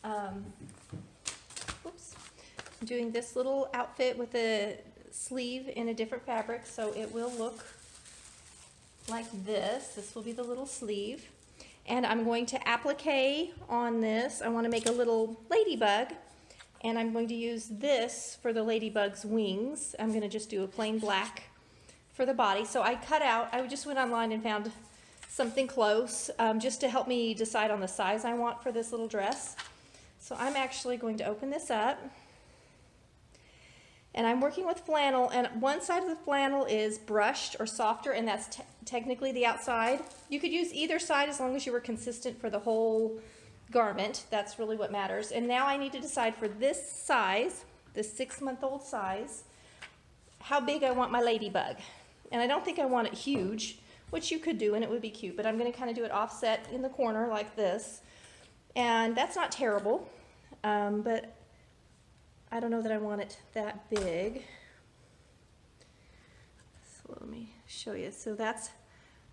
oops, I'm doing this little outfit with a sleeve in a different fabric, so it will look like this. This will be the little sleeve. And I'm going to applique on this. I want to make a little ladybug, and I'm going to use this for the ladybug's wings. I'm going to just do a plain black for the body. So I cut out, I just went online and found something close just to help me decide on the size I want for this little dress. So I'm actually going to open this up. And I'm working with flannel, and one side of the flannel is brushed or softer, and that's technically the outside. You could use either side as long as you were consistent for the whole garment. That's really what matters. And now I need to decide for this size, the 6-month-old size, how big I want my ladybug. And I don't think I want it huge, which you could do and it would be cute, but I'm going to kind of do it offset in the corner like this. And that's not terrible, but I don't know that I want it that big. So let me show you. So that's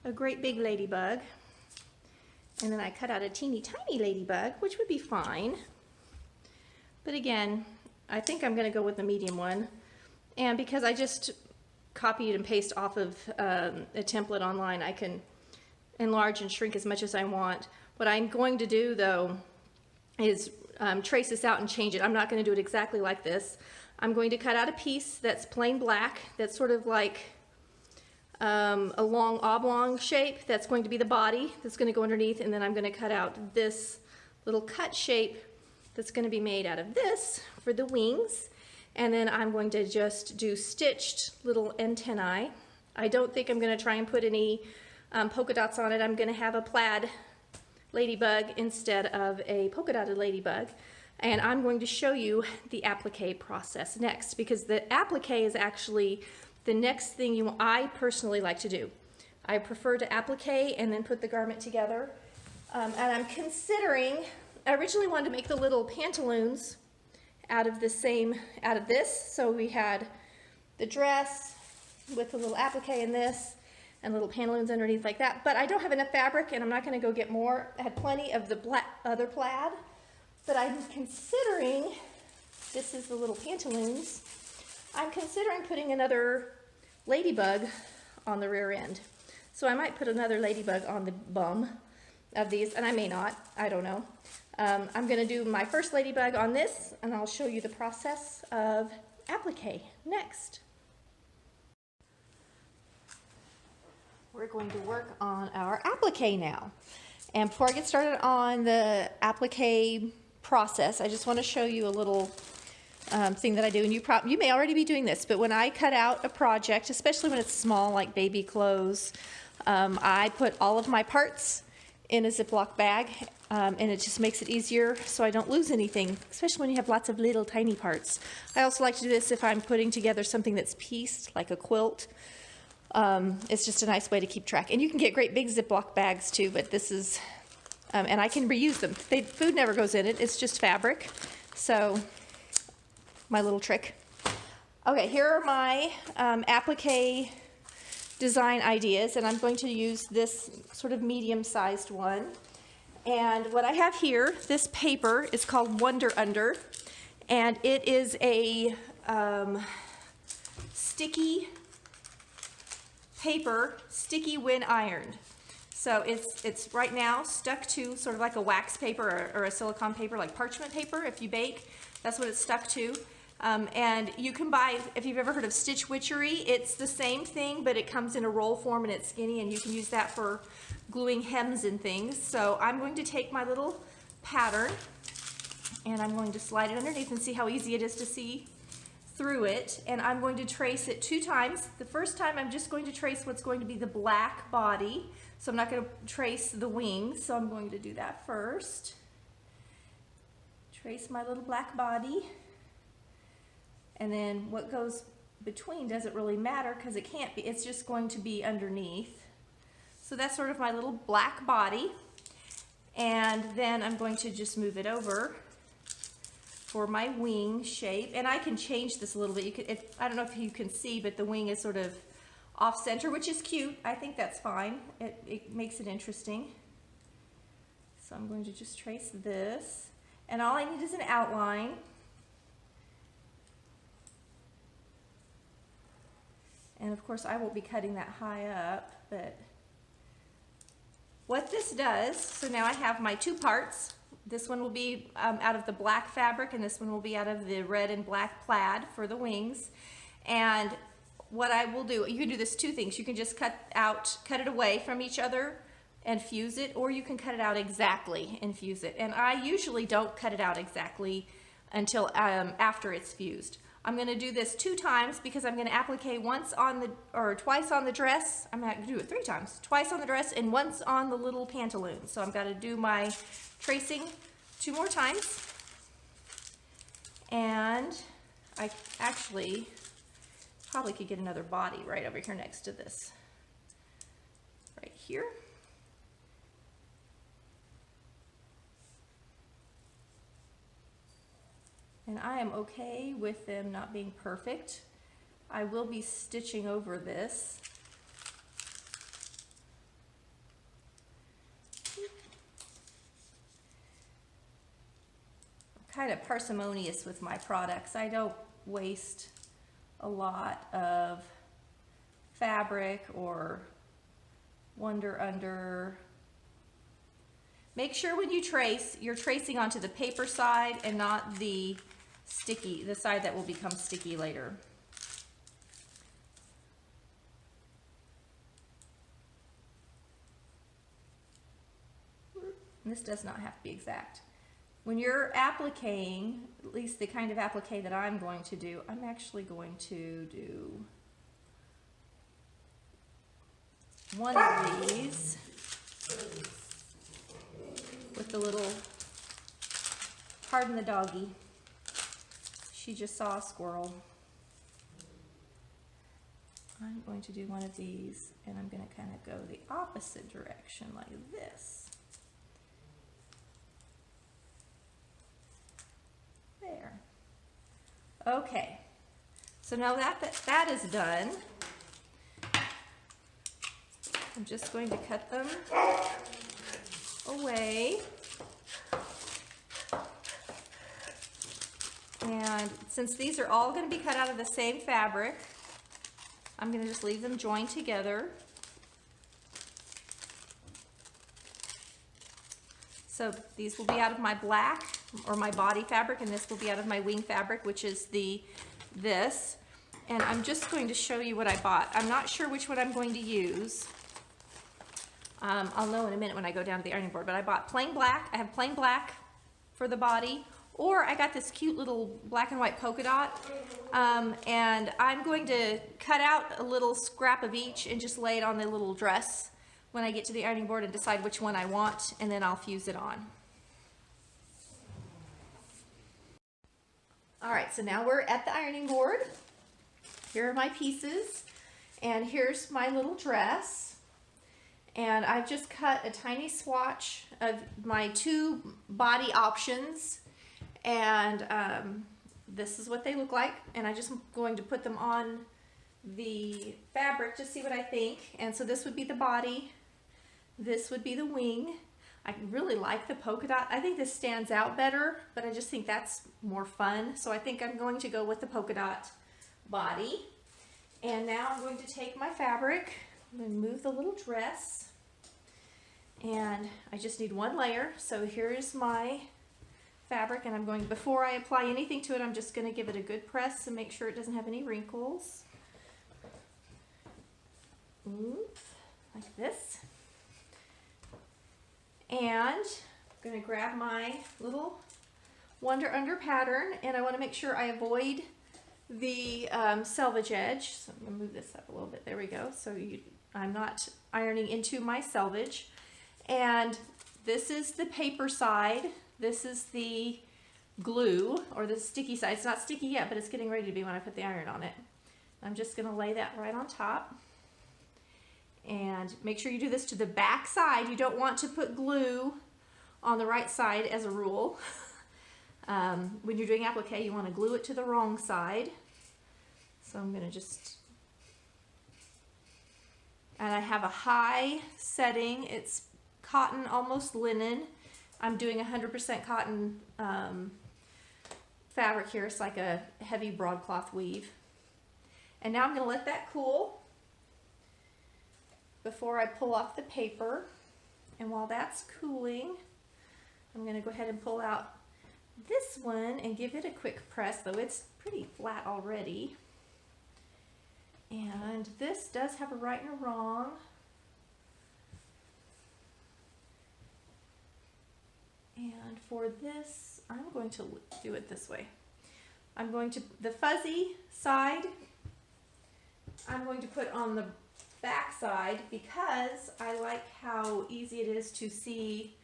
a great big ladybug. And then I cut out a teeny tiny ladybug, which would be fine. But again, I think I'm going to go with the medium one. And because I just copied and paste off of a template online, I can enlarge and shrink as much as I want. What I'm going to do though is trace this out and change it. I'm not going to do it exactly like this. I'm going to cut out a piece that's plain black, that's sort of like a long oblong shape. That's going to be the body that's going to go underneath, and then I'm going to cut out this little cut shape that's going to be made out of this for the wings. And then I'm going to just do stitched little antennae. I don't think I'm going to try and put any polka dots on it. I'm going to have a plaid ladybug instead of a polka dotted ladybug. And I'm going to show you the applique process next, because the applique is actually the next thing I personally like to do. I prefer to applique and then put the garment together. And I'm considering, I originally wanted to make the little pantaloons out of this. So we had the dress with a little applique in this, and little pantaloons underneath like that. But I don't have enough fabric, and I'm not going to go get more. I had plenty of the other plaid, but I'm considering, this is the little pantaloons, I'm considering putting another ladybug on the rear end. So I might put another ladybug on the bum of these, and I may not, I don't know. I'm going to do my first ladybug on this, and I'll show you the process of applique next. We're going to work on our applique now. And before I get started on the applique process, I just want to show you a little thing that I do. And you may already be doing this, but when I cut out a project, especially when it's small like baby clothes, I put all of my parts in a Ziploc bag, and it just makes it easier so I don't lose anything, especially when you have lots of little tiny parts. I also like to do this if I'm putting together something that's pieced, like a quilt. It's just a nice way to keep track. And you can get great big Ziploc bags too, but this is, and I can reuse them. Food never goes in it, it's just fabric. So, my little trick. Okay, here are my applique design ideas, and I'm going to use this sort of medium-sized one. And what I have here, this paper is called Under, and it is a sticky paper, sticky when ironed. So it's right now stuck to sort of like a wax paper or a silicone paper, like parchment paper. If you bake, that's what it's stuck to. And you can buy, if you've ever heard of stitch witchery, it's the same thing, but it comes in a roll form and it's skinny, and you can use that for gluing hems and things. So I'm going to take my little pattern and I'm going to slide it underneath and see how easy it is to see through it. And I'm going to trace it 2 times. The first time I'm just going to trace what's going to be the black body. So I'm not going to trace the wings. So I'm going to do that first. Trace my little black body. And then what goes between doesn't really matter because it can't be. It's just going to be underneath. So that's sort of my little black body. And then I'm going to just move it over for my wing shape. And I can change this a little bit. You could, I don't know if you can see, but the wing is sort of off center, which is cute. I think that's fine. It makes it interesting. So I'm going to just trace this. And all I need is an outline. And of course I won't be cutting that high up, but what this does, so now I have my two parts. This one will be out of the black fabric, and this one will be out of the red and black plaid for the wings. And what I will do, you can do this two things. You can just cut it away from each other and fuse it, or you can cut it out exactly and fuse it. And I usually don't cut it out exactly until after it's fused. I'm going to do this 2 times because I'm going to applique twice on the dress. I'm going to do it 3 times. Twice on the dress and once on the little pantaloon. So I'm going to do my tracing 2 more times. And I actually probably could get another body right over here next to this. Right here. And I am okay with them not being perfect. I will be stitching over this. I'm kind of parsimonious with my products. I don't waste a lot of fabric or under. Make sure when you trace, you're tracing onto the paper side and not the side that will become sticky later. And this does not have to be exact. When you're appliquing, at least the kind of applique that I'm going to do, I'm actually going to do one of these with the little, pardon the doggy, she just saw a squirrel. I'm going to do one of these, and I'm going to kind of go the opposite direction like this. There. Okay, so now that is done, I'm just going to cut them away. And since these are all going to be cut out of the same fabric, I'm going to just leave them joined together. So these will be out of my black or my body fabric, and this will be out of my wing fabric, which is this. And I'm just going to show you what I bought. I'm not sure which one I'm going to use. I'll know in a minute when I go down to the ironing board, but I bought plain black. I have plain black for the body, or I got this cute little black and white polka dot, and I'm going to cut out a little scrap of each and just lay it on the little dress when I get to the ironing board and decide which one I want, and then I'll fuse it on. All right, so now we're at the ironing board. Here are my pieces, and here's my little dress. And I've just cut a tiny swatch of my 2 body options, and this is what they look like. And I just am going to put them on the fabric to see what I think. And so this would be the body, this would be the wing. I really like the polka dot. I think this stands out better, but I just think that's more fun. So I think I'm going to go with the polka dot body. And now I'm going to take my fabric, I'm going to move the little dress, and I just need 1 layer. So here's my fabric, and I'm going, before I apply anything to it, I'm just going to give it a good press and make sure it doesn't have any wrinkles. Oops, like this. And I'm going to grab my little Under pattern, and I want to make sure I avoid the selvage edge. So I'm going to move this up a little bit. There we go. So I'm not ironing into my selvage. And this is the paper side. This is the glue, or the sticky side. It's not sticky yet, but it's getting ready to be when I put the iron on it. I'm just going to lay that right on top. And make sure you do this to the back side. You don't want to put glue on the right side as a rule. When you're doing applique, you want to glue it to the wrong side. So I'm going to just, and I have a high setting. It's cotton, almost linen, I'm doing 100% cotton fabric here. It's like a heavy broadcloth weave. And now I'm going to let that cool before I pull off the paper. And while that's cooling, I'm going to go ahead and pull out this one and give it a quick press, though it's pretty flat already. And this does have a right and a wrong. And for this, I'm going to do it this way. I'm going to, the fuzzy side, I'm going to put on the back side because I like how easy it is to see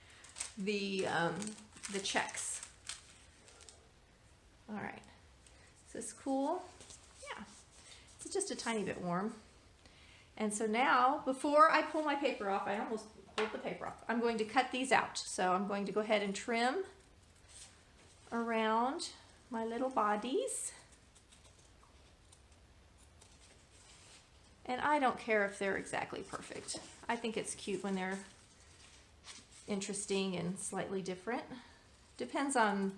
the checks. All right, is this cool? Yeah, it's just a tiny bit warm. And so now, before I pull my paper off, I almost pulled the paper off. I'm going to cut these out. So I'm going to go ahead and trim around my little bodies. And I don't care if they're exactly perfect. I think it's cute when they're interesting and slightly different. Depends on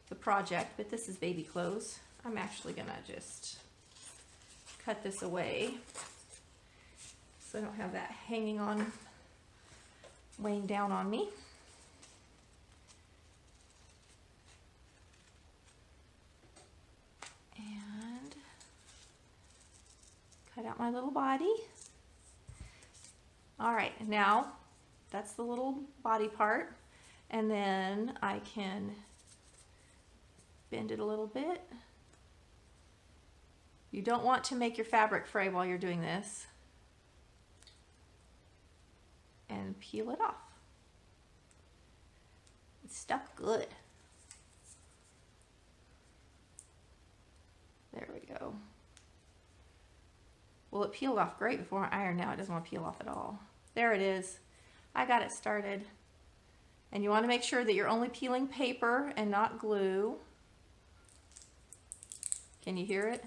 the project, but this is baby clothes. I'm actually gonna just cut this away so I don't have that hanging on, weighing down on me. And cut out my little body. All right, now that's the little body part. And then I can bend it a little bit. You don't want to make your fabric fray while you're doing this. And peel it off. It's stuck good. There we go. Well, it peeled off great before I ironed. Now it doesn't want to peel off at all. There it is. I got it started. And you want to make sure that you're only peeling paper and not glue. Can you hear it?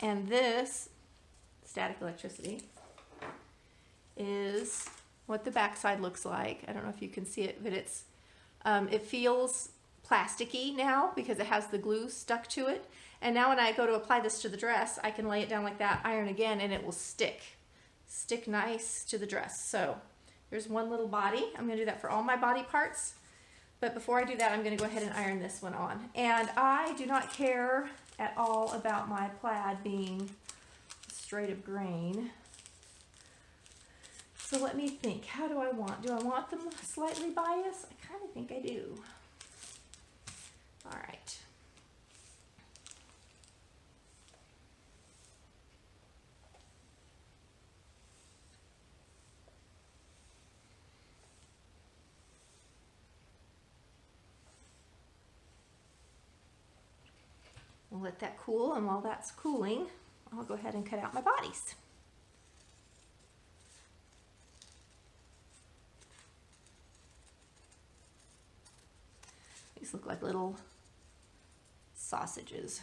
And this, static electricity, is what the backside looks like. I don't know if you can see it, but it's it feels plasticky now because it has the glue stuck to it. And now when I go to apply this to the dress, I can lay it down like that, iron again, and it will stick nice to the dress. So there's one little body. I'm gonna do that for all my body parts. But before I do that, I'm gonna go ahead and iron this one on. And I do not care at all about my plaid being straight of grain. So let me think, how do I want them slightly biased? I kind of think I do. All right. We'll let that cool, and while that's cooling, I'll go ahead and cut out my bodies. These look like little sausages.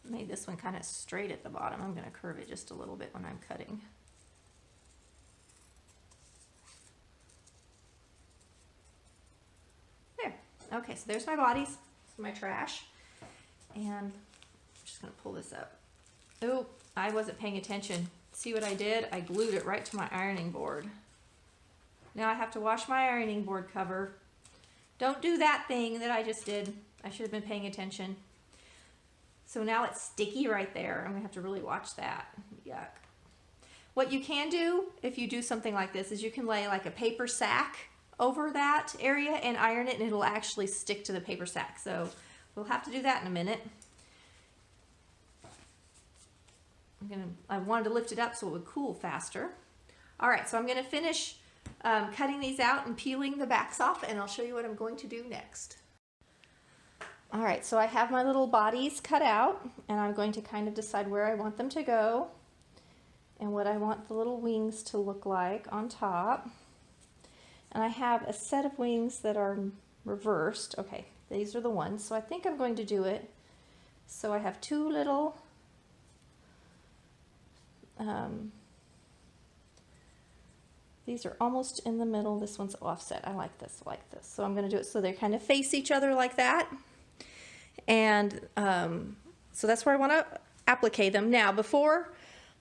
Made this one kind of straight at the bottom. I'm going to curve it just a little bit when I'm cutting. There. Okay, so there's my bodies. This is my trash. And I'm just going to pull this up. Oh, I wasn't paying attention. See what I did? I glued it right to my ironing board. Now I have to wash my ironing board cover. Don't do that thing that I just did. I should have been paying attention. So now it's sticky right there. I'm gonna have to really watch that. Yuck. What you can do if you do something like this is you can lay like a paper sack over that area and iron it, and it'll actually stick to the paper sack. So we'll have to do that in a minute. I wanted to lift it up so it would cool faster. All right, so I'm gonna finish cutting these out and peeling the backs off, and I'll show you what I'm going to do next. All right, so I have my little bodies cut out, and I'm going to kind of decide where I want them to go and what I want the little wings to look like on top. And I have a set of wings that are reversed. Okay, these are the ones. So I think I'm going to do it So I have two little these are almost in the middle. This one's offset. I like this, So I'm going to do it so they kind of face each other like that. And so that's where I want to applique them. Now, before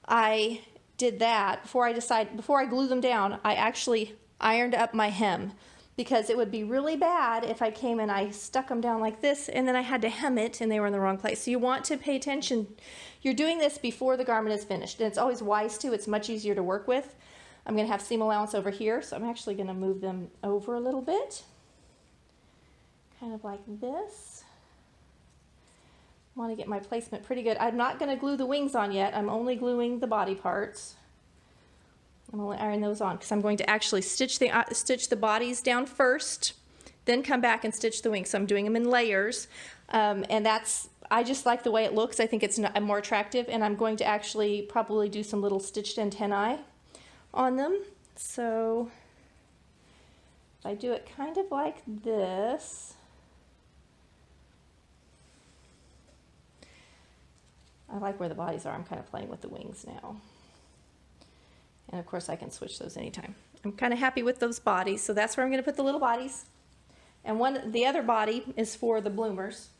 I did that, before I glue them down, I actually ironed up my hem, because it would be really bad if I came and I stuck them down like this and then I had to hem it and they were in the wrong place. So you want to pay attention. You're doing this before the garment is finished, and it's always wise to. It's much easier to work with. I'm going to have seam allowance over here, so I'm actually going to move them over a little bit, kind of like this. I want to get my placement pretty good. I'm not going to glue the wings on yet. I'm only gluing the body parts. I'm only ironing those on because I'm going to actually stitch the bodies down first, then come back and stitch the wings. So I'm doing them in layers, and I just like the way it looks. I think it's more attractive, and I'm going to actually probably do some little stitched antennae on them. So if I do it kind of like this, I like where the bodies are. I'm kind of playing with the wings now. And of course I can switch those anytime. I'm kind of happy with those bodies, so that's where I'm going to put the little bodies. And the other body is for the bloomers.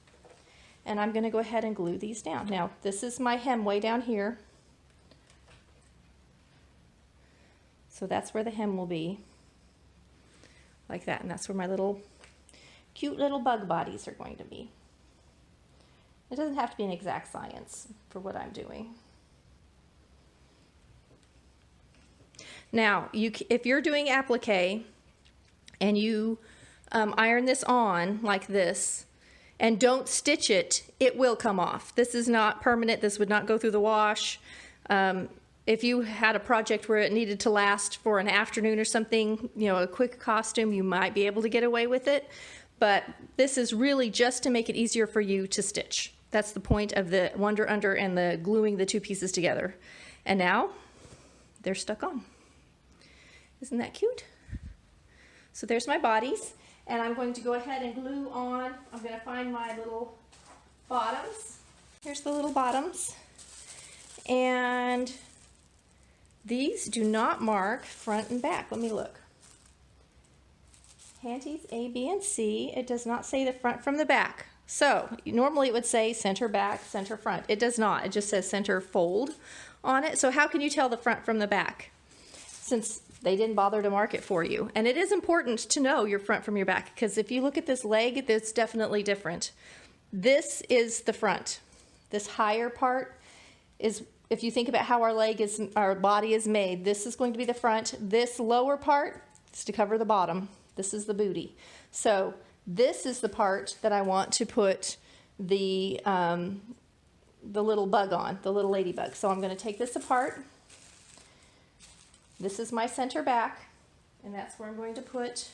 And I'm going to go ahead and glue these down. Now, this is my hem way down here. So that's where the hem will be, like that. And that's where my little cute little bug bodies are going to be. It doesn't have to be an exact science for what I'm doing. Now, if you're doing applique and you iron this on like this and don't stitch it, it will come off. This is not permanent. This would not go through the wash. If you had a project where it needed to last for an afternoon or something, you know, a quick costume, you might be able to get away with it. But this is really just to make it easier for you to stitch. That's the point of the Under and the gluing the two pieces together. And now they're stuck on. Isn't that cute? So there's my bodies, and I'm going to go ahead and glue on. I'm going to find my little bottoms. Here's the little bottoms. And these do not mark front and back. Let me look. Panties A, B, and C. It does not say the front from the back. So normally it would say center back, center front. It does not. It just says center fold on it. So how can you tell the front from the back, since they didn't bother to mark it for you? And it is important to know your front from your back, because if you look at this leg, it's definitely different. This is the front. This higher part is, if you think about how our body is made, this is going to be the front. This lower part is to cover the bottom. This is the booty. So this is the part that I want to put the little bug on, the little ladybug. So I'm going to take this apart. This is my center back, and that's where I'm going to put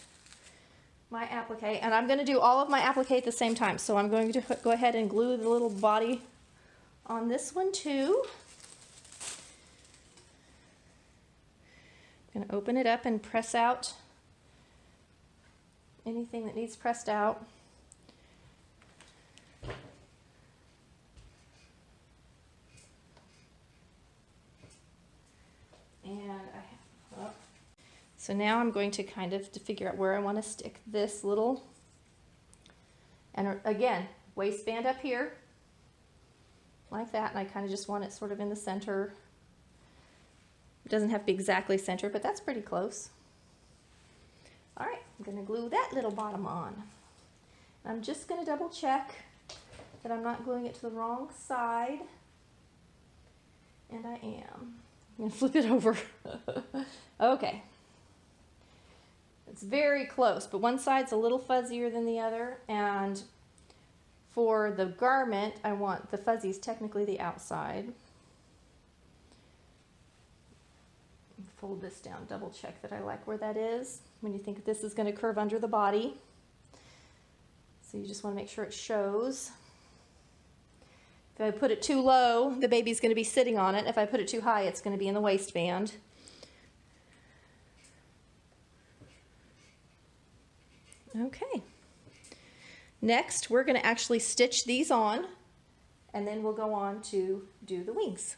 my applique. And I'm going to do all of my applique at the same time. So I'm going to go ahead and glue the little body on this one too. I'm going to open it up and press out anything that needs pressed out. So now I'm going to kind of figure out where I want to stick this little, and again, waistband up here, like that, and I kind of just want it sort of in the center. It doesn't have to be exactly center, but that's pretty close. All right, I'm going to glue that little bottom on. I'm just going to double check that I'm not gluing it to the wrong side, and I am. I'm going to flip it over. Okay. It's very close, but one side's a little fuzzier than the other, and for the garment, I want the fuzzies technically the outside. Fold this down, double check that I like where that is when you think this is going to curve under the body. So you just want to make sure it shows. If I put it too low, the baby's going to be sitting on it. If I put it too high, it's going to be in the waistband. Okay. Next, we're going to actually stitch these on, and then we'll go on to do the wings.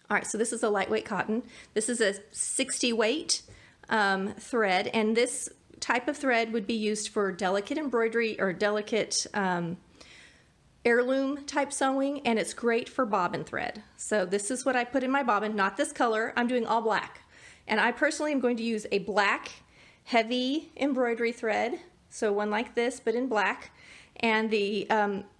All right, so this is a lightweight cotton. This is a 60 weight thread, and this type of thread would be used for delicate embroidery or delicate heirloom type sewing, and it's great for bobbin thread. So this is what I put in my bobbin, not this color. I'm doing all black, and I personally am going to use a black heavy embroidery thread, so one like this but in black. And the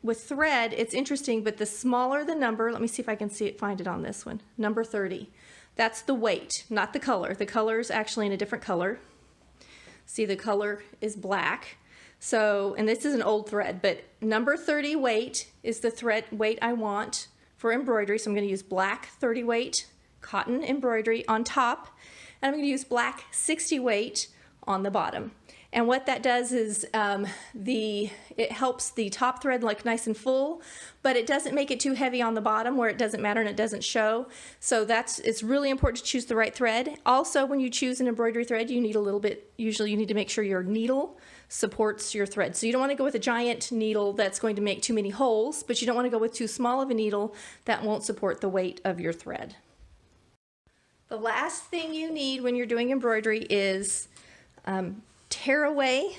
with thread, it's interesting, but the smaller the number, let me see if I can find it on this one, number 30. That's the weight, not the color. The color is actually in a different color. See, the color is black. So, and this is an old thread, but number 30 weight is the thread weight I want for embroidery. So I'm going to use black 30 weight cotton embroidery on top, and I'm going to use black 60 weight on the bottom. And what that does is it helps the top thread look nice and full, but it doesn't make it too heavy on the bottom where it doesn't matter and it doesn't show. So it's really important to choose the right thread. Also, when you choose an embroidery thread, you need a little bit, usually you need to make sure your needle supports your thread. So you don't want to go with a giant needle that's going to make too many holes, but you don't want to go with too small of a needle that won't support the weight of your thread. The last thing you need when you're doing embroidery is tearaway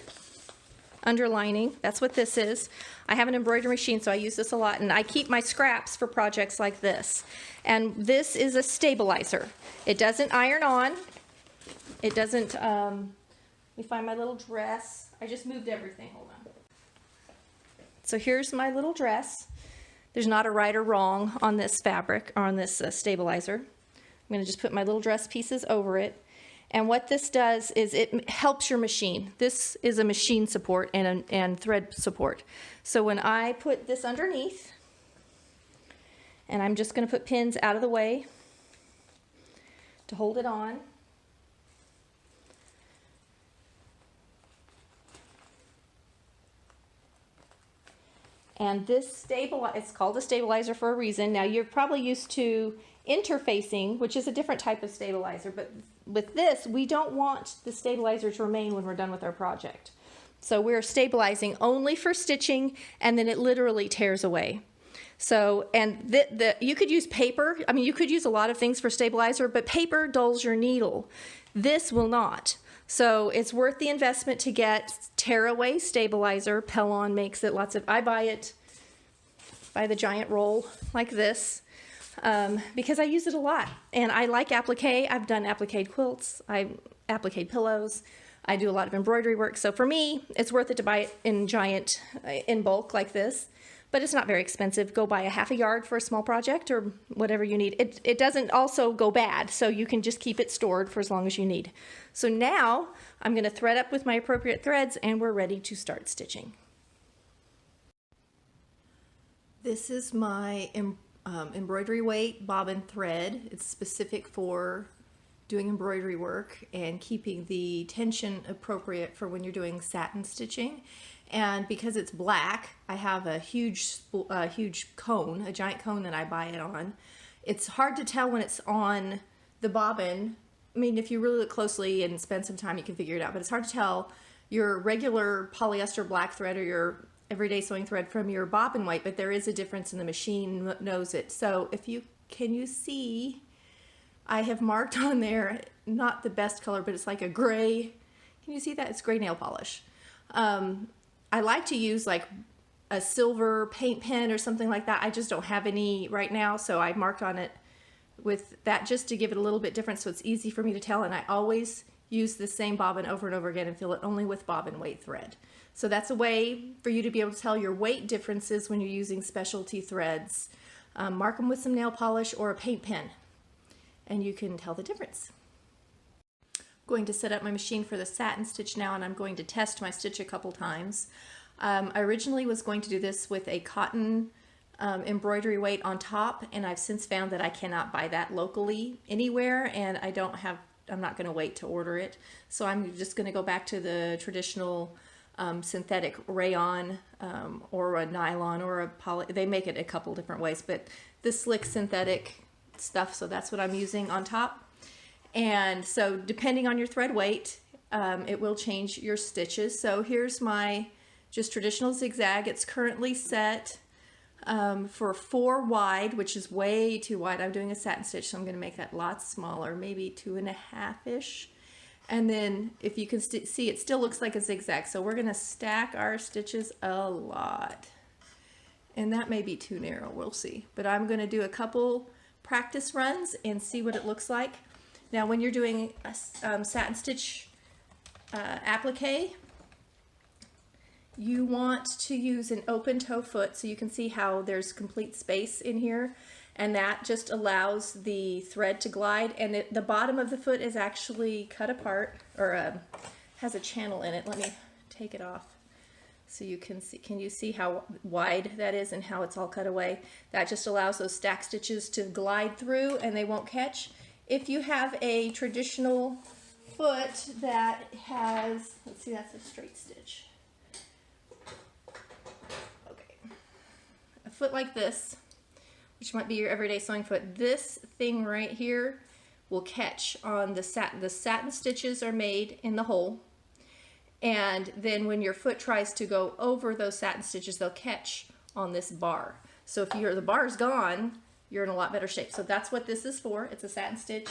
underlining. That's what this is. I have an embroidery machine, so I use this a lot, and I keep my scraps for projects like this. And this is a stabilizer. It doesn't iron on. It doesn't, let me find my little dress. I just moved everything, hold on. So here's my little dress. There's not a right or wrong on this fabric, or on this stabilizer. I'm gonna just put my little dress pieces over it. And what this does is it helps your machine. This is a machine support and thread support. So when I put this underneath, and I'm just going to put pins out of the way to hold it on. And this it's called a stabilizer for a reason. Now you're probably used to interfacing, which is a different type of stabilizer, but with this, we don't want the stabilizer to remain when we're done with our project. So we're stabilizing only for stitching, and then it literally tears away. So, and you could use paper. I mean, you could use a lot of things for stabilizer, but paper dulls your needle. This will not. So it's worth the investment to get tearaway stabilizer. Pellon makes it I buy it by the giant roll like this. Because I use it a lot, and I like applique. I've done applique quilts, applique pillows. I do a lot of embroidery work. So for me, it's worth it to buy it in bulk like this, but it's not very expensive. Go buy a half a yard for a small project or whatever you need. It doesn't also go bad, so you can just keep it stored for as long as you need. So now I'm going to thread up with my appropriate threads, and we're ready to start stitching. This is my embroidery weight bobbin thread. It's specific for doing embroidery work and keeping the tension appropriate for when you're doing satin stitching. And because it's black, I have a huge cone, a giant cone that I buy it on. It's hard to tell when it's on the bobbin. I mean, if you really look closely and spend some time, you can figure it out, but it's hard to tell your regular polyester black thread or your everyday sewing thread from your bobbin weight, but there is a difference, and the machine knows it. So can you see, I have marked on there, not the best color, but it's like a gray. Can you see that? It's gray nail polish. I like to use like a silver paint pen or something like that. I just don't have any right now, so I marked on it with that just to give it a little bit different so it's easy for me to tell. And I always use the same bobbin over and over again and fill it only with bobbin weight thread. So that's a way for you to be able to tell your weight differences when you're using specialty threads. Mark them with some nail polish or a paint pen, and you can tell the difference. I'm going to set up my machine for the satin stitch now, and I'm going to test my stitch a couple times. I originally was going to do this with a cotton embroidery weight on top, and I've since found that I cannot buy that locally anywhere, and I'm not going to wait to order it. So I'm just going to go back to the traditional synthetic rayon or a nylon or a poly. They make it a couple different ways, but the slick synthetic stuff, so that's what I'm using on top. And so depending on your thread weight, it will change your stitches. So here's my just traditional zigzag. It's currently set for 4 wide, which is way too wide. I'm doing a satin stitch, so I'm going to make that lots smaller, maybe 2.5-ish. And then if you can see, it still looks like a zigzag. So we're going to stack our stitches a lot. And that may be too narrow, we'll see. But I'm going to do a couple practice runs and see what it looks like. Now when you're doing a satin stitch applique, you want to use an open toe foot so you can see how there's complete space in here, and that just allows the thread to glide, and the bottom of the foot is actually cut apart, or has a channel in it. Let me take it off so you can see. Can you see how wide that is and how it's all cut away? That just allows those stack stitches to glide through and they won't catch. If you have a traditional foot that has, let's see, that's a straight stitch. Foot like this, which might be your everyday sewing foot, this thing right here will catch on the satin. The satin stitches are made in the hole, and then when your foot tries to go over those satin stitches, they'll catch on this bar. So if the bar's gone, you're in a lot better shape. So that's what this is for. It's a satin stitch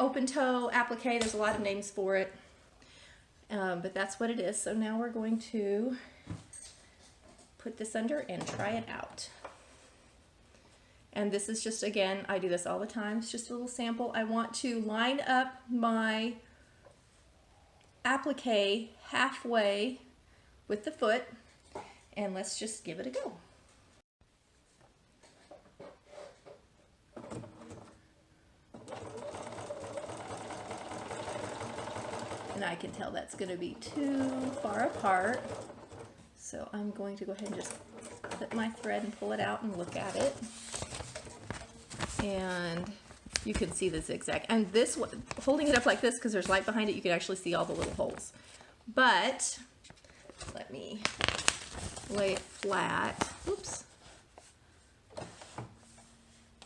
open toe applique. There's a lot of names for it, but that's what it is. So now we're going to put this under and try it out. And this is just, again, I do this all the time. It's just a little sample. I want to line up my applique halfway with the foot, and let's just give it a go. And I can tell that's going to be too far apart. So I'm going to go ahead and just clip my thread and pull it out and look at it. And you can see the zigzag. And this, holding it up like this, because there's light behind it, you can actually see all the little holes. But let me lay it flat. Oops. So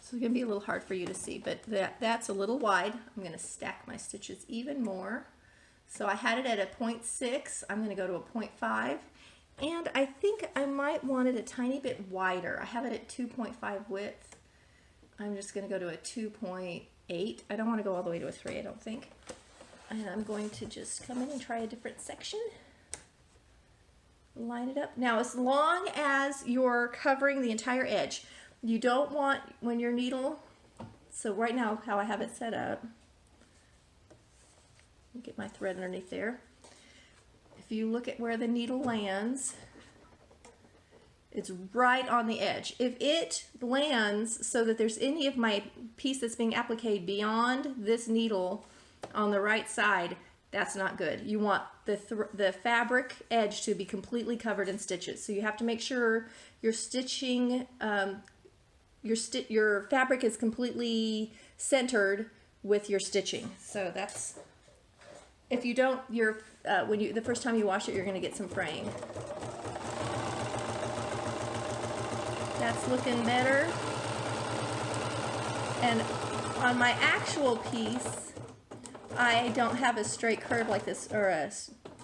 it's going to be a little hard for you to see, but that's a little wide. I'm going to stack my stitches even more. So I had it at a 0.6. I'm going to go to a 0.5. And I think I might want it a tiny bit wider. I have it at 2.5 width. I'm just going to go to a 2.8. I don't want to go all the way to a 3, I don't think. And I'm going to just come in and try a different section. Line it up. Now, as long as you're covering the entire edge, you don't want, when your needle, so right now how I have it set up, get my thread underneath there. If you look at where the needle lands, it's right on the edge. If it lands so that there's any of my piece that's being appliqued beyond this needle on the right side, that's not good. You want the fabric edge to be completely covered in stitches. So you have to make sure your stitching, your fabric is completely centered with your stitching. So that's, if you don't, the first time you wash it, you're going to get some fraying. That's looking better. And on my actual piece, I don't have a straight curve like this, or a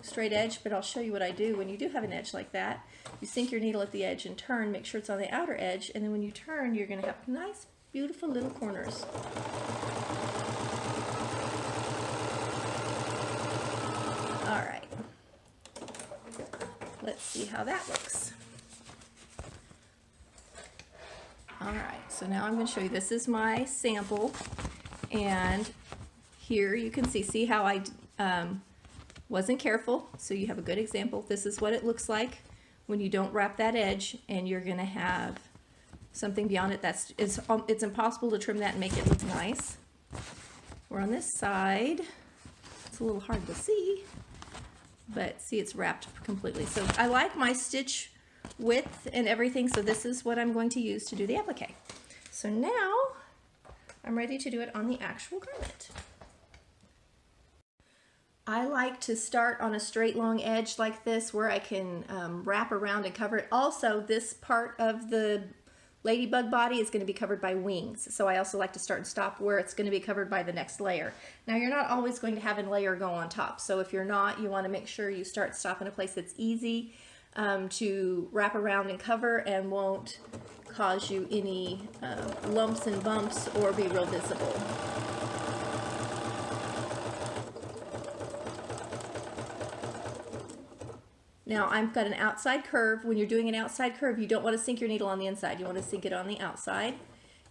straight edge, but I'll show you what I do. When you do have an edge like that, you sink your needle at the edge and turn, make sure it's on the outer edge, and then when you turn, you're going to have nice, beautiful little corners. All right. Let's see how that looks. All right, so now I'm going to show you, this is my sample, and here you can see how I wasn't careful, so you have a good example. This is what it looks like when you don't wrap that edge, and you're going to have something beyond it. It's impossible to trim that and make it look nice. We're on this side. It's a little hard to see, but see, it's wrapped completely. So I like my stitch width and everything, so this is what I'm going to use to do the applique. So now I'm ready to do it on the actual garment. I like to start on a straight long edge like this where I can wrap around and cover it. Also, this part of the ladybug body is going to be covered by wings, so I also like to start and stop where it's going to be covered by the next layer. Now, you're not always going to have a layer go on top, so if you're not, you want to make sure you start and stop in a place that's easy to wrap around and cover and won't cause you any lumps and bumps or be real visible. Now I've got an outside curve. When you're doing an outside curve, you don't want to sink your needle on the inside. You want to sink it on the outside.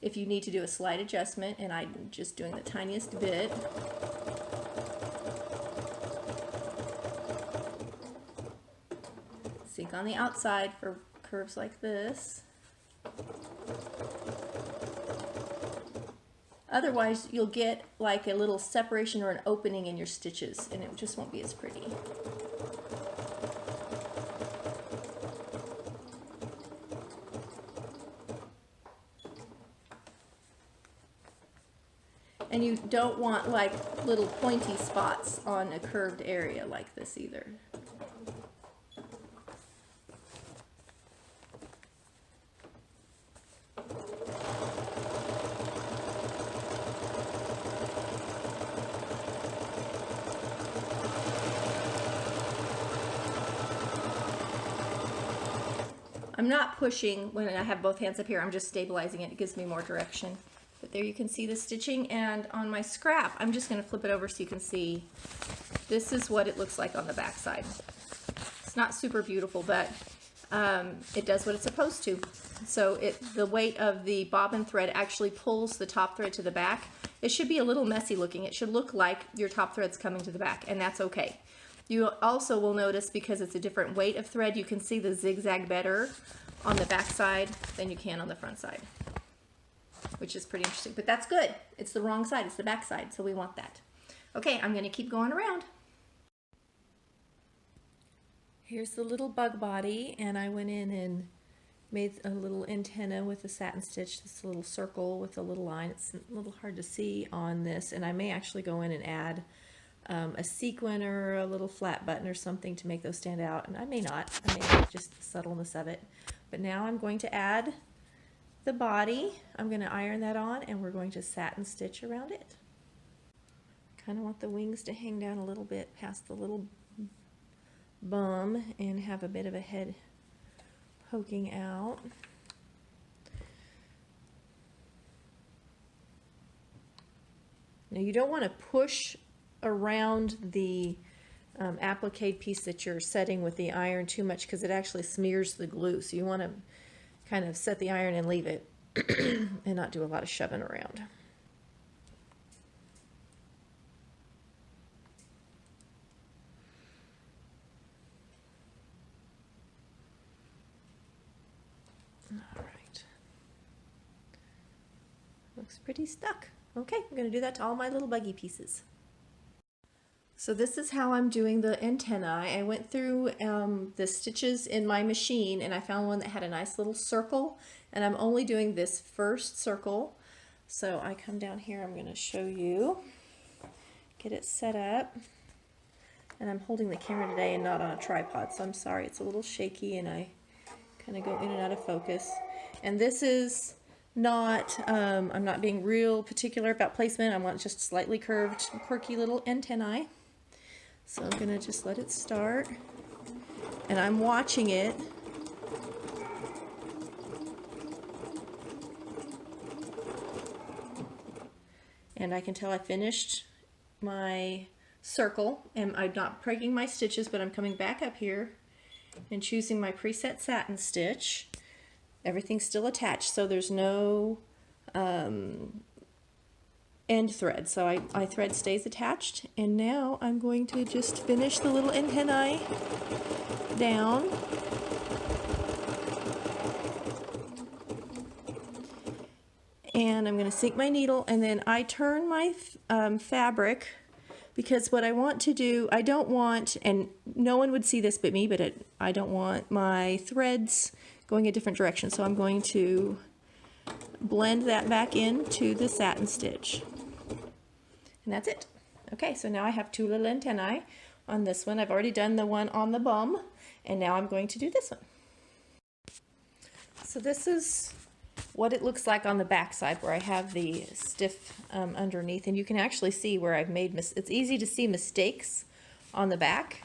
If you need to do a slight adjustment, and I'm just doing the tiniest bit. Sink on the outside for curves like this. Otherwise, you'll get like a little separation or an opening in your stitches, and it just won't be as pretty. And you don't want like little pointy spots on a curved area like this either. I'm not pushing when I have both hands up here, I'm just stabilizing it. It gives me more direction. But there you can see the stitching, and on my scrap, I'm just going to flip it over so you can see this is what it looks like on the back side. It's not super beautiful, but it does what it's supposed to. So the weight of the bobbin thread actually pulls the top thread to the back. It should be a little messy looking. It should look like your top thread's coming to the back, and that's okay. You also will notice, because it's a different weight of thread, you can see the zigzag better on the back side than you can on the front side, which is pretty interesting, but that's good. It's the wrong side, it's the back side, so we want that. Okay, I'm gonna keep going around. Here's the little bug body, and I went in and made a little antenna with a satin stitch, this little circle with a little line. It's a little hard to see on this, and I may actually go in and add a sequin or a little flat button or something to make those stand out, and I may not. I may like just the subtleness of it. But now I'm going to add the body. I'm going to iron that on, and we're going to satin stitch around it. Kind of want the wings to hang down a little bit past the little bum and have a bit of a head poking out. Now you don't want to push around the applique piece that you're setting with the iron too much, because it actually smears the glue. So you want to kind of set the iron and leave it and not do a lot of shoving around. All right. Looks pretty stuck. Okay, I'm going to do that to all my little buggy pieces. So this is how I'm doing the antennae. I went through the stitches in my machine, and I found one that had a nice little circle, and I'm only doing this first circle. So I come down here, I'm going to show you, get it set up, and I'm holding the camera today and not on a tripod, so I'm sorry, it's a little shaky and I kind of go in and out of focus. And this is not, I'm not being real particular about placement. I want just slightly curved, quirky little antennae. So I'm going to just let it start, and I'm watching it. And I can tell I finished my circle, and I'm not breaking my stitches, but I'm coming back up here and choosing my preset satin stitch. Everything's still attached, so there's no end thread, so my thread stays attached. And now I'm going to just finish the little antennae down. And I'm going to sink my needle, and then I turn my fabric, because what I want to do, I don't want, and no one would see this but me, but I don't want my threads going a different direction, so I'm going to blend that back into the satin stitch. And that's it. Okay, so now I have two little antennae on this one. I've already done the one on the bum, and now I'm going to do this one. So this is what it looks like on the back side, where I have the stiff underneath, and you can actually see where I've made it's easy to see mistakes on the back.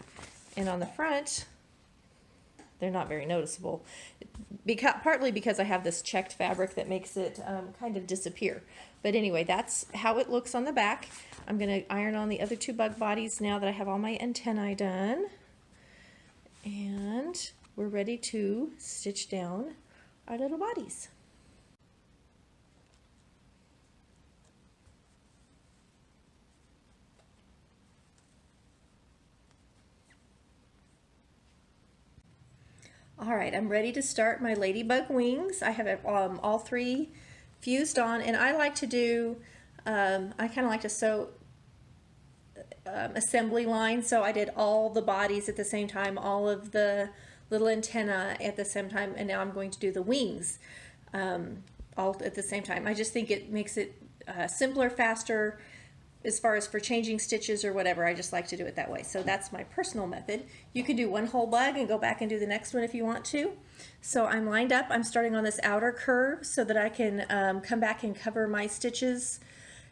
And on the front, they're not very noticeable. Partly because I have this checked fabric that makes it kind of disappear. But anyway, that's how it looks on the back. I'm going to iron on the other two bug bodies now that I have all my antennae done. And we're ready to stitch down our little bodies. All right, I'm ready to start my ladybug wings. I have all three fused on, and I like to do, I kind of like to sew assembly lines, so I did all the bodies at the same time, all of the little antenna at the same time, and now I'm going to do the wings all at the same time. I just think it makes it simpler, faster, as far as for changing stitches or whatever. I just like to do it that way. So that's my personal method. You can do one whole bug and go back and do the next one if you want to. So I'm lined up. I'm starting on this outer curve so that I can come back and cover my stitches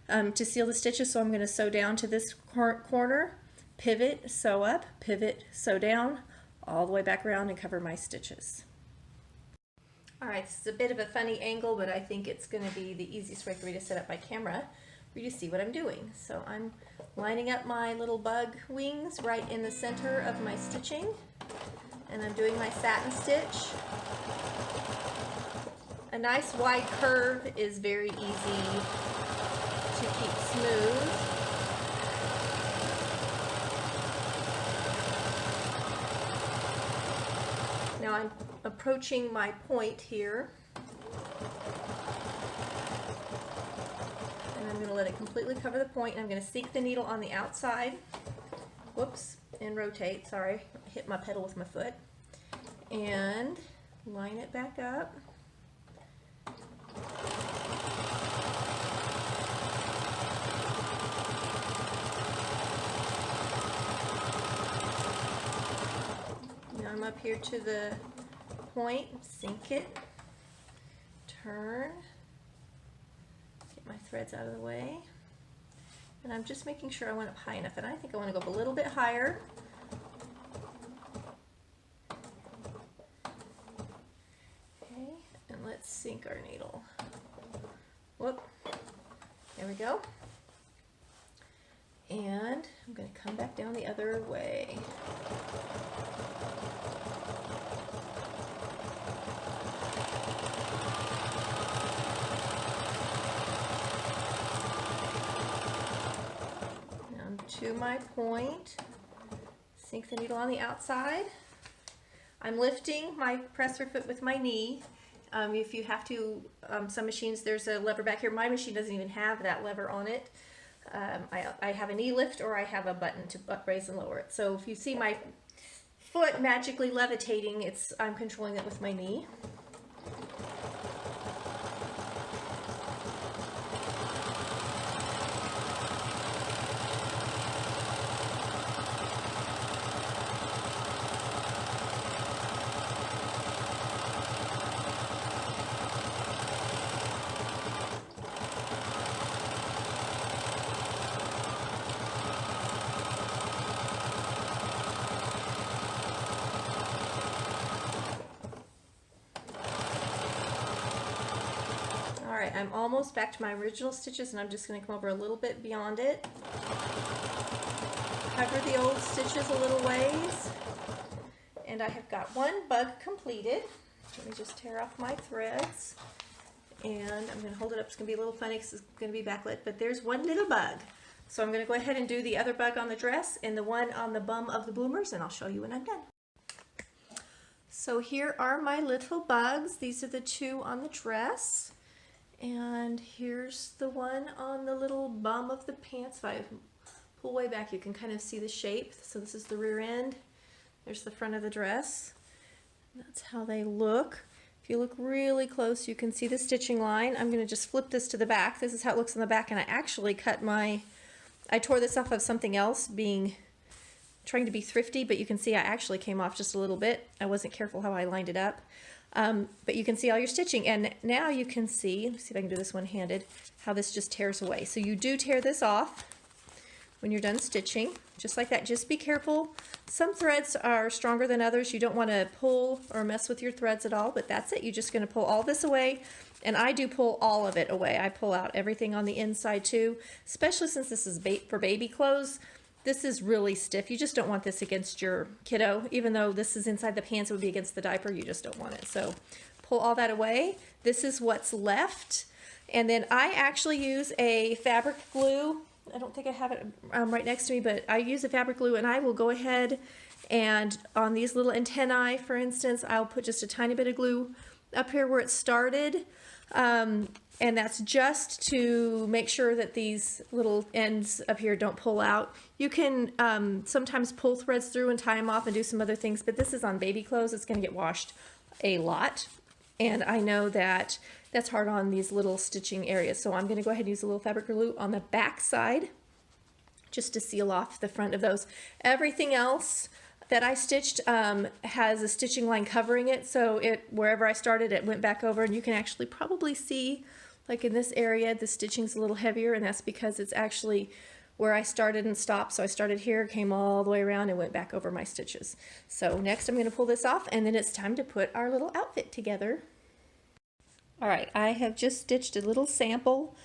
to seal the stitches. So I'm going to sew down to this corner, pivot, sew up, pivot, sew down, all the way back around and cover my stitches. All right, this is a bit of a funny angle, but I think it's going to be the easiest way for me to set up my camera for you to see what I'm doing. So I'm lining up my little bug wings right in the center of my stitching, and I'm doing my satin stitch. A nice wide curve is very easy to keep smooth. Now I'm approaching my point here. I'm going to let it completely cover the point, and I'm going to sink the needle on the outside, whoops, and rotate, sorry, I hit my pedal with my foot, and line it back up. Now I'm up here to the point, sink it, turn, my threads out of the way, and I'm just making sure I went up high enough, and I think I want to go up a little bit higher. Okay, and let's sink our needle. Whoop, there we go. And I'm going to come back down the other way. To my point, sink the needle on the outside. I'm lifting my presser foot with my knee. If you have to, some machines, there's a lever back here. My machine doesn't even have that lever on it. I have a knee lift, or I have a button to raise and lower it. So if you see my foot magically levitating, I'm controlling it with my knee. Alright, I'm almost back to my original stitches, and I'm just going to come over a little bit beyond it. Cover the old stitches a little ways. And I have got one bug completed. Let me just tear off my threads. And I'm going to hold it up. It's going to be a little funny because it's going to be backlit, but there's one little bug. So I'm going to go ahead and do the other bug on the dress and the one on the bum of the bloomers, and I'll show you when I'm done. So here are my little bugs. These are the two on the dress. And here's the one on the little bum of the pants. If I pull way back, you can kind of see the shape. So this is the rear end. There's the front of the dress. That's how they look. If you look really close, you can see the stitching line. I'm going to just flip this to the back. This is how it looks on the back, and I actually I tore this off of something else, trying to be thrifty, but you can see I actually came off just a little bit. I wasn't careful how I lined it up. But you can see all your stitching, and now you can see, let's see if I can do this one-handed, how this just tears away. So you do tear this off when you're done stitching, just like that. Just be careful. Some threads are stronger than others. You don't want to pull or mess with your threads at all, but that's it. You're just going to pull all this away, and I do pull all of it away. I pull out everything on the inside too, especially since this is for baby clothes. This is really stiff. You just don't want this against your kiddo. Even though this is inside the pants, it would be against the diaper. You just don't want it. So pull all that away. This is what's left. And then I actually use a fabric glue. I don't think I have it right next to me, but I use a fabric glue, and I will go ahead and on these little antennae, for instance, I'll put just a tiny bit of glue up here where it started. And that's just to make sure that these little ends up here don't pull out. You can sometimes pull threads through and tie them off and do some other things, but this is on baby clothes. It's going to get washed a lot. And I know that that's hard on these little stitching areas. So I'm going to go ahead and use a little fabric glue on the back side just to seal off the front of those. Everything else that I stitched has a stitching line covering it. So wherever I started, it went back over, and you can actually probably see, like in this area, the stitching's a little heavier, and that's because it's actually where I started and stopped. So I started here, came all the way around, and went back over my stitches. So next I'm going to pull this off, and then it's time to put our little outfit together. All right, I have just stitched a little sample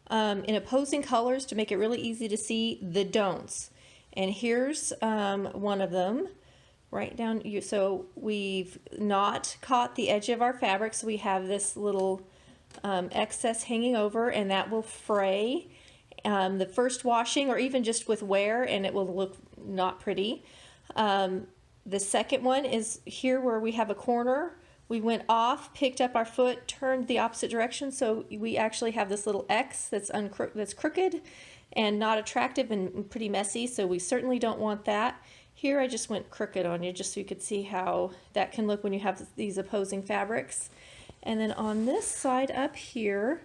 in opposing colors to make it really easy to see the don'ts. And here's one of them right down here. So we've not caught the edge of our fabric, so we have this little excess hanging over, and that will fray the first washing or even just with wear, and it will look not pretty. The second one is here where we have a corner. We went off, picked up our foot, turned the opposite direction, so we actually have this little X that's crooked and not attractive and pretty messy, so we certainly don't want that. Here I just went crooked on you just so you could see how that can look when you have these opposing fabrics. And then on this side up here,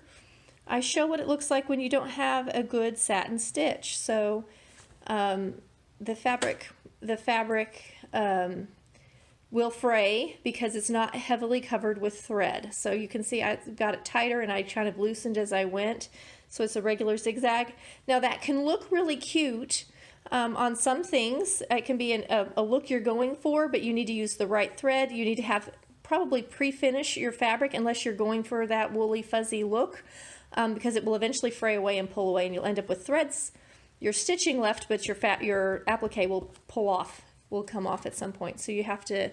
I show what it looks like when you don't have a good satin stitch. So the fabric will fray because it's not heavily covered with thread. So you can see I got it tighter, and I kind of loosened as I went. So it's a regular zigzag. Now that can look really cute on some things. It can be a look you're going for, but you need to use the right thread. You need to have probably pre-finish your fabric unless you're going for that woolly fuzzy look, because it will eventually fray away and pull away, and you'll end up with threads, your stitching left, but your applique will come off at some point. So you have to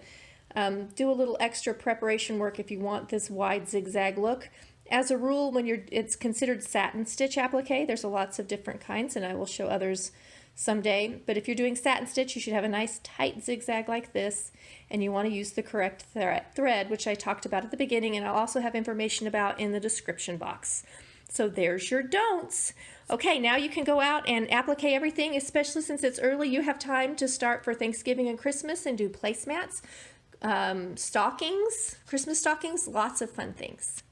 do a little extra preparation work if you want this wide zigzag look. As a rule, when it's considered satin stitch applique, there's lots of different kinds, and I will show others someday. But if you're doing satin stitch, you should have a nice tight zigzag like this, and you want to use the correct thread, which I talked about at the beginning, and I'll also have information about in the description box. So there's your don'ts. Okay, now you can go out and applique everything, especially since it's early. You have time to start for Thanksgiving and Christmas and do placemats, stockings, Christmas stockings, lots of fun things.